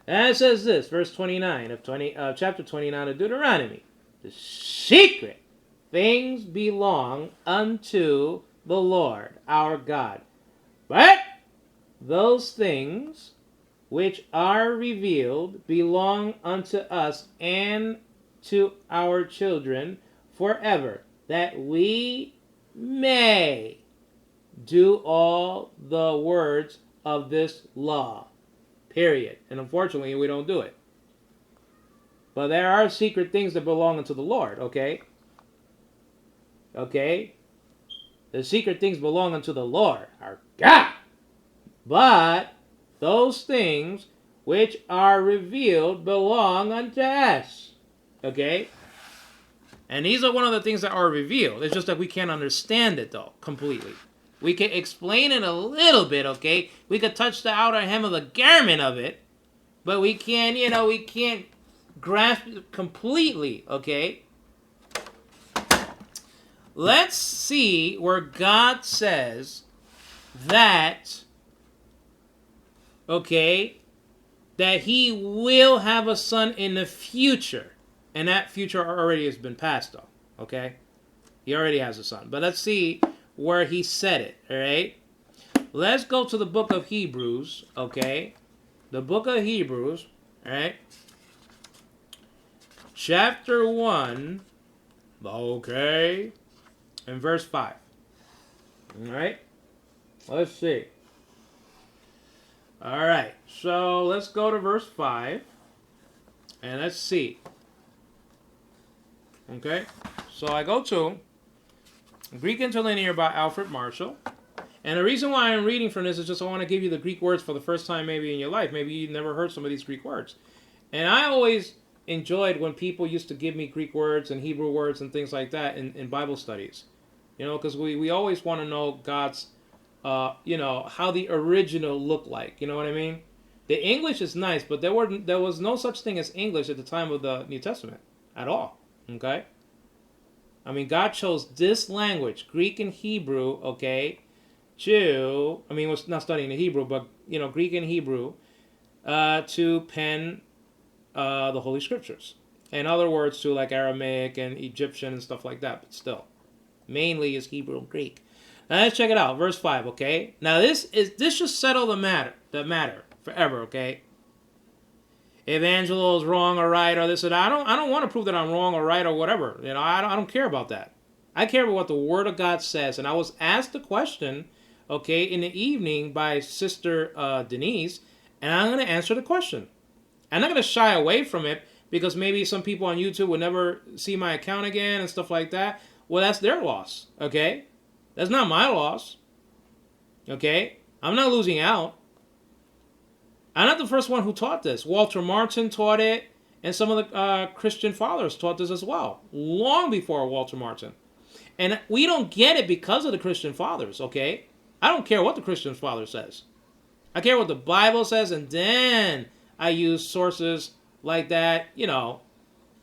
And it says this, verse 29 of chapter 29 of Deuteronomy. The secret things belong unto the Lord our God. But those things which are revealed belong unto us and to our children forever, that we may do all the words of this law. Period. And unfortunately, we don't do it. But there are secret things that belong unto the Lord, okay? Okay? The secret things belong unto the Lord, our God. But those things which are revealed belong unto us. Okay? And these are one of the things that are revealed. It's just that we can't understand it, though, completely. We can explain it a little bit, okay? We could touch the outer hem of the garment of it, but we can't, we can't grasp it completely, okay? Let's see where God says that, okay, that he will have a son in the future. And that future already has been passed, though, okay? He already has a son. But let's see where he said it, all right? Let's go to the book of Hebrews, okay? The book of Hebrews, all right? Chapter 1, okay, and verse 5. All right? Let's see. All right, so let's go to verse 5, and let's see. Okay, so I go to Greek Interlinear by Alfred Marshall. And the reason why I'm reading from this is just I want to give you the Greek words for the first time maybe in your life. Maybe you've never heard some of these Greek words. And I always enjoyed when people used to give me Greek words and Hebrew words and things like that in Bible studies. Because we always want to know God's, how the original looked like. You know what I mean? The English is nice, but there was no such thing as English at the time of the New Testament at all. Okay? I mean, God chose this language, Greek and Hebrew, okay, we're not studying the Hebrew, but, Greek and Hebrew, to pen the Holy Scriptures. In other words, to like Aramaic and Egyptian and stuff like that, but still. Mainly is Hebrew and Greek. Now let's check it out, verse 5, okay? Now this should settle the matter forever, okay? If Angelo is wrong or right or this or that, I don't want to prove that I'm wrong or right or whatever. I don't care about that. I care about what the Word of God says. And I was asked a question, okay, in the evening by Sister Denise, and I'm going to answer the question. I'm not going to shy away from it because maybe some people on YouTube will never see my account again and stuff like that. Well, that's their loss, okay? That's not my loss, okay? I'm not losing out. I'm not the first one who taught this. Walter Martin taught it, and some of the Christian fathers taught this as well, long before Walter Martin. And we don't get it because of the Christian fathers, okay? I don't care what the Christian father says. I care what the Bible says, and then I use sources like that,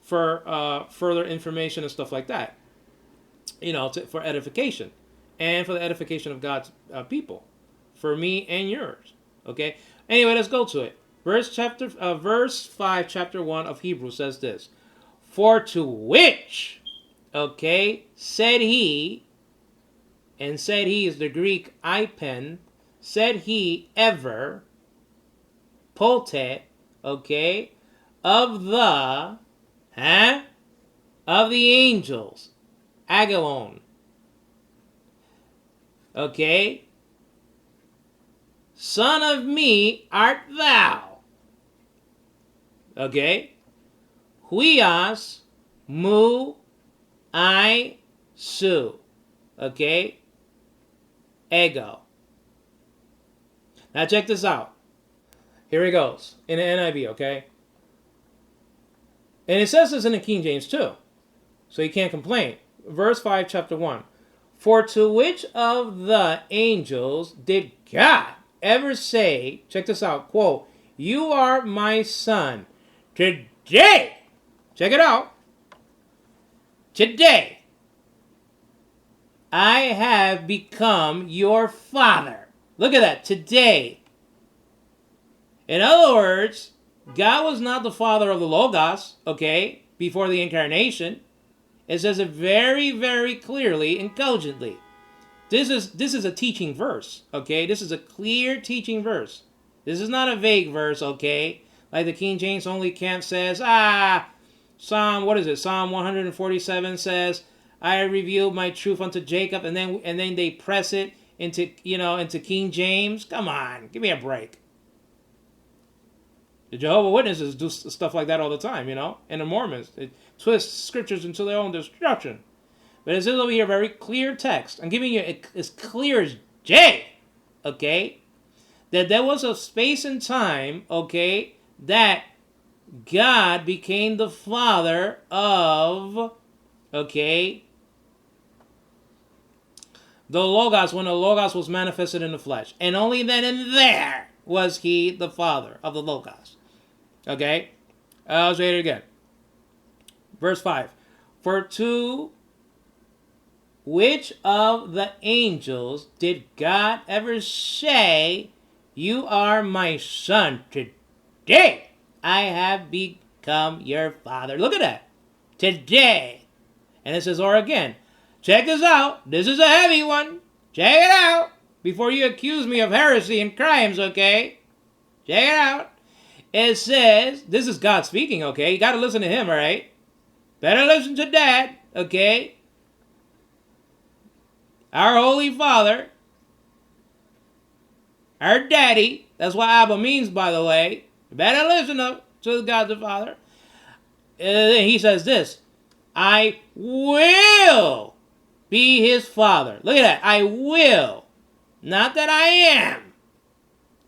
for further information and stuff like that, for edification, and for the edification of God's people, for me and yours, okay? Anyway, let's go to it. Verse 5, chapter 1 of Hebrews says this. For to which, okay, said he, and said he is the Greek ipen, said he ever, pote, okay, of the angels, agalon, okay, son of me art thou. Okay? Huios mu I su. Okay? Ego. Now check this out. Here he goes. In the NIV, okay? And it says this in the King James too. So you can't complain. Verse 5, chapter 1. For to which of the angels did God ever say, check this out, quote, you are my son. Today, check it out. Today, I have become your father. Look at that, today. In other words, God was not the father of the Logos, okay, before the incarnation. It says it very, very clearly and cogently. This is a teaching verse, okay? This is a clear teaching verse. This is not a vague verse, okay? Like the King James only camp says, Psalm 147 says, I revealed my truth unto Jacob, and then they press it into King James. Come on, give me a break. The Jehovah's Witnesses do stuff like that all the time, and the Mormons. They twist scriptures into their own destruction. But it says over here, very clear text. I'm giving you as clear as J, okay? That there was a space and time, okay, that God became the father of, okay, the Logos, when the Logos was manifested in the flesh. And only then and there was he the father of the Logos. Okay? I'll say it again. Verse 5. For to which of the angels did God ever say, you are my son, today I have become your father? Look at that. Today. And it says, or again. Check this out. This is a heavy one. Check it out. Before you accuse me of heresy and crimes, okay? Check it out. It says, this is God speaking, okay? You got to listen to him, all right? Better listen to Dad, okay? Our Holy Father. Our Daddy. That's what Abba means, by the way. You better listen to God the Father. He says this. I will be his father. Look at that. I will. Not that I am.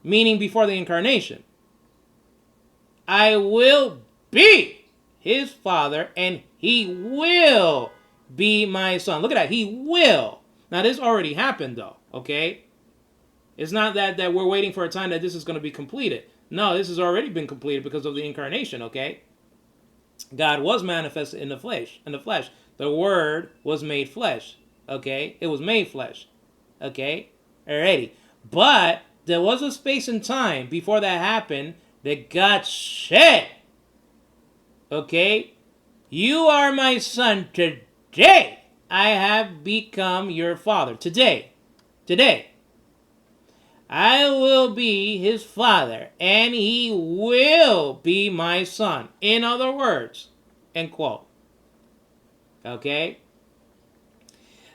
Meaning before the incarnation. I will be his father and he will be my son. Look at that. He will. Now this already happened though. Okay. It's not that we're waiting for a time that this is going to be completed. No, this has already been completed because of the incarnation. Okay. God was manifested in the flesh. The Word was made flesh. Okay? It was made flesh. Okay? Alrighty. But there was a space and time before that happened that God said, okay, you are my son, today I have become your father. Today. I will be his father, and he will be my son. In other words, end quote. Okay?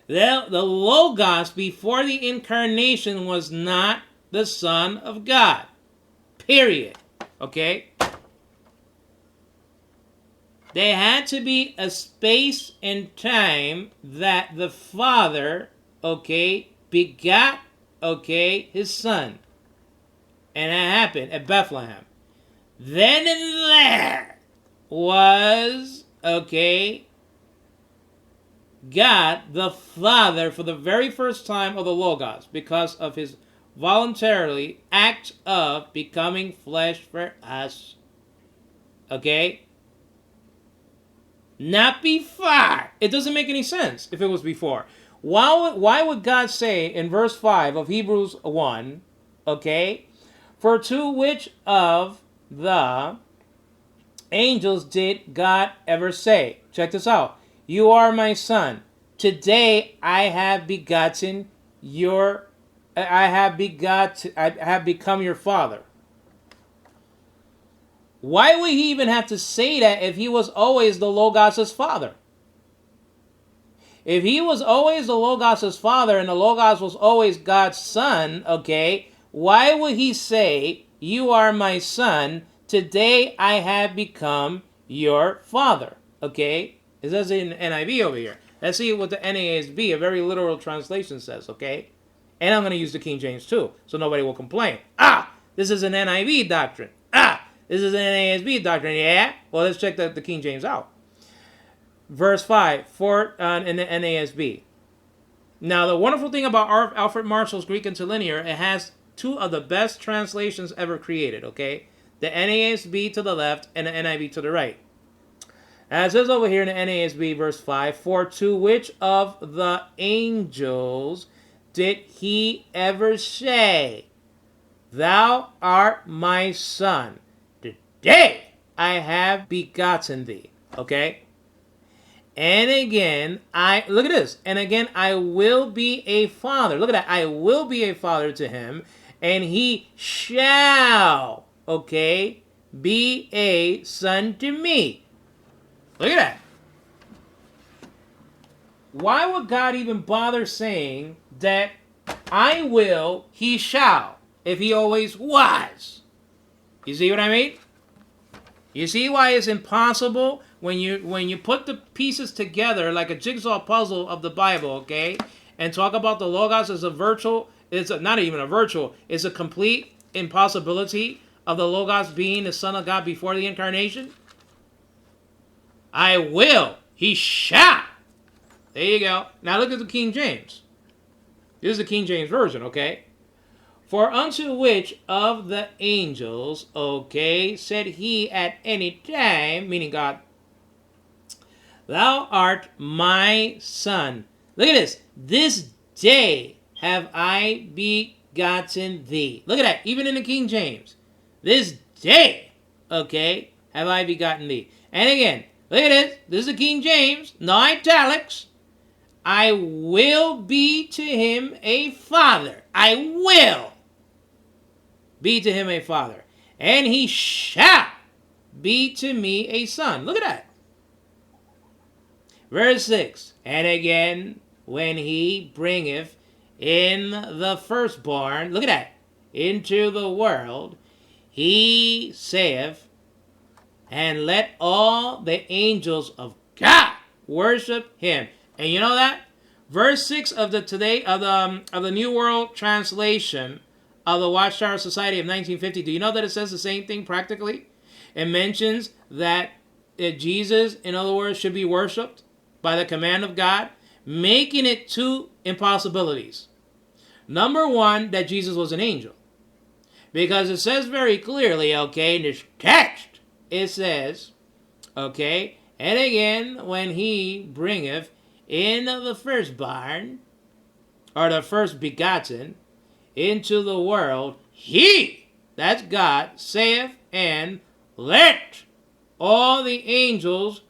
The Logos before the incarnation was not the Son of God. Period. Okay? There had to be a space and time that the Father, okay, begot, okay, his son. And that happened at Bethlehem. Then and there was, okay, God the Father for the very first time of the Logos because of his voluntarily act of becoming flesh for us. Okay? Not before. It doesn't make any sense if it was before. Why would God say in verse 5 of Hebrews 1, okay, for to which of the angels did God ever say? Check this out. You are my son. Today I have begotten your, I have become your father. Why would he even have to say that if he was always the Logos' father? If he was always the Logos' father and the Logos was always God's son, okay, why would he say, you are my son, today I have become your father, okay? It says in NIV over here. Let's see what the NASB, a very literal translation, says, okay? And I'm going to use the King James too, so nobody will complain. This is an NIV doctrine. This is an NASB doctrine, yeah? Well, let's check the King James out. Verse 5, in the NASB. Now, the wonderful thing about Alfred Marshall's Greek Interlinear, it has two of the best translations ever created, okay? The NASB to the left and the NIV to the right. As is over here in the NASB, verse 5, for to which of the angels did he ever say, thou art my son, day I have begotten thee. Okay? And again, look at this. And again, I will be a father. Look at that. I will be a father to him, and he shall, okay, be a son to me. Look at that. Why would God even bother saying that I will, he shall, if he always was? You see what I mean? You see why it's impossible when you put the pieces together like a jigsaw puzzle of the Bible, okay, and talk about the Logos as a virtual, not even a virtual, it's a complete impossibility of the Logos being the Son of God before the incarnation? I will, he shall. There you go. Now look at the King James. This is the King James Version, okay? For unto which of the angels, okay, said he at any time, meaning God, thou art my son. Look at this. This day have I begotten thee. Look at that. Even in the King James. This day, okay, have I begotten thee. And again, look at this. This is the King James. No italics. I will be to him a father. I will be to him a father. And he shall be to me a son. Look at that. Verse 6. And again, when he bringeth in the firstborn, look at that, into the world, he saith, and let all the angels of God worship him. And you know that? Verse 6 of the New World Translation of the Watchtower Society of 1950, do you know that it says the same thing practically? It mentions that Jesus, in other words, should be worshipped by the command of God, making it two impossibilities. Number one, that Jesus was an angel. Because it says very clearly, okay, in this text, it says, okay, and again, when he bringeth in the firstborn, or the first begotten, into the world, he, that's God, saith, and let all the angels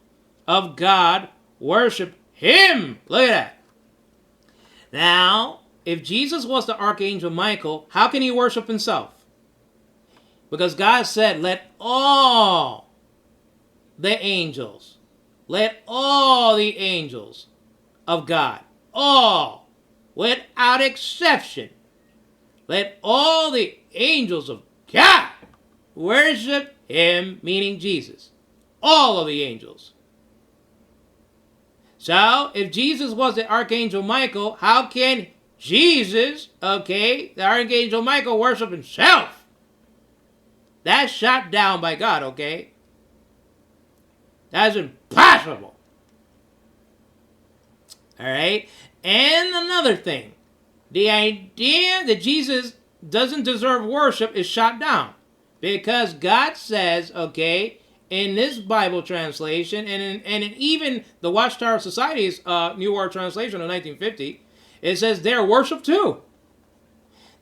of God worship him. Look at that. Now, if Jesus was the Archangel Michael, how can he worship himself? Because God said, let all the angels of God, all, without exception, let all the angels of God worship him, meaning Jesus. All of the angels. So, if Jesus was the Archangel Michael, how can Jesus, okay, the Archangel Michael, worship himself? That's shot down by God, okay? That's impossible. Alright? And another thing. The idea that Jesus doesn't deserve worship is shot down. Because God says, okay, in this Bible translation, and in even the Watchtower Society's New World Translation of 1950, it says they're worship too.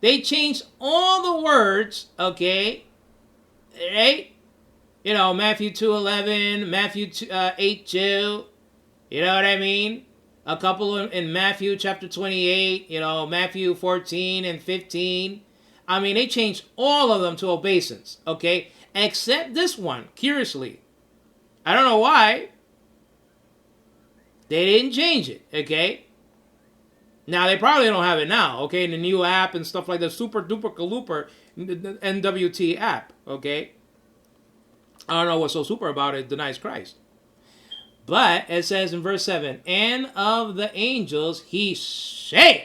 They changed all the words, okay, right? You know, Matthew 2:11, Matthew 8:2, you know what I mean? A couple in Matthew chapter 28, you know, Matthew 14 and 15. I mean, they changed all of them to obeisance, okay? Except this one, curiously. I don't know why. They didn't change it, okay? Now, they probably don't have it now, okay? In the new app and stuff like the super duper galooper NWT app, okay? I don't know what's so super about it. Denies Christ. But it says in verse 7, and of the angels he saith,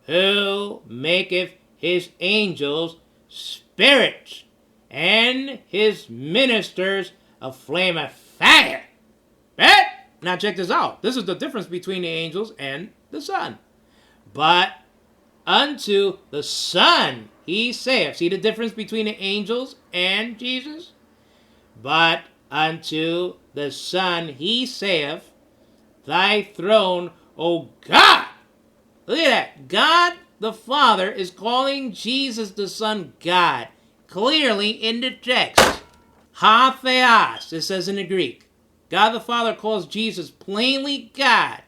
who maketh his angels spirits, and his ministers a flame of fire. Right? Now check this out. This is the difference between the angels and the Son. But unto the Son he saith. See the difference between the angels and Jesus? But unto the Son he saith, thy throne, O God. Look at that. God the Father is calling Jesus the Son God. Clearly in the text. Ha theos, it says in the Greek. God the Father calls Jesus plainly God.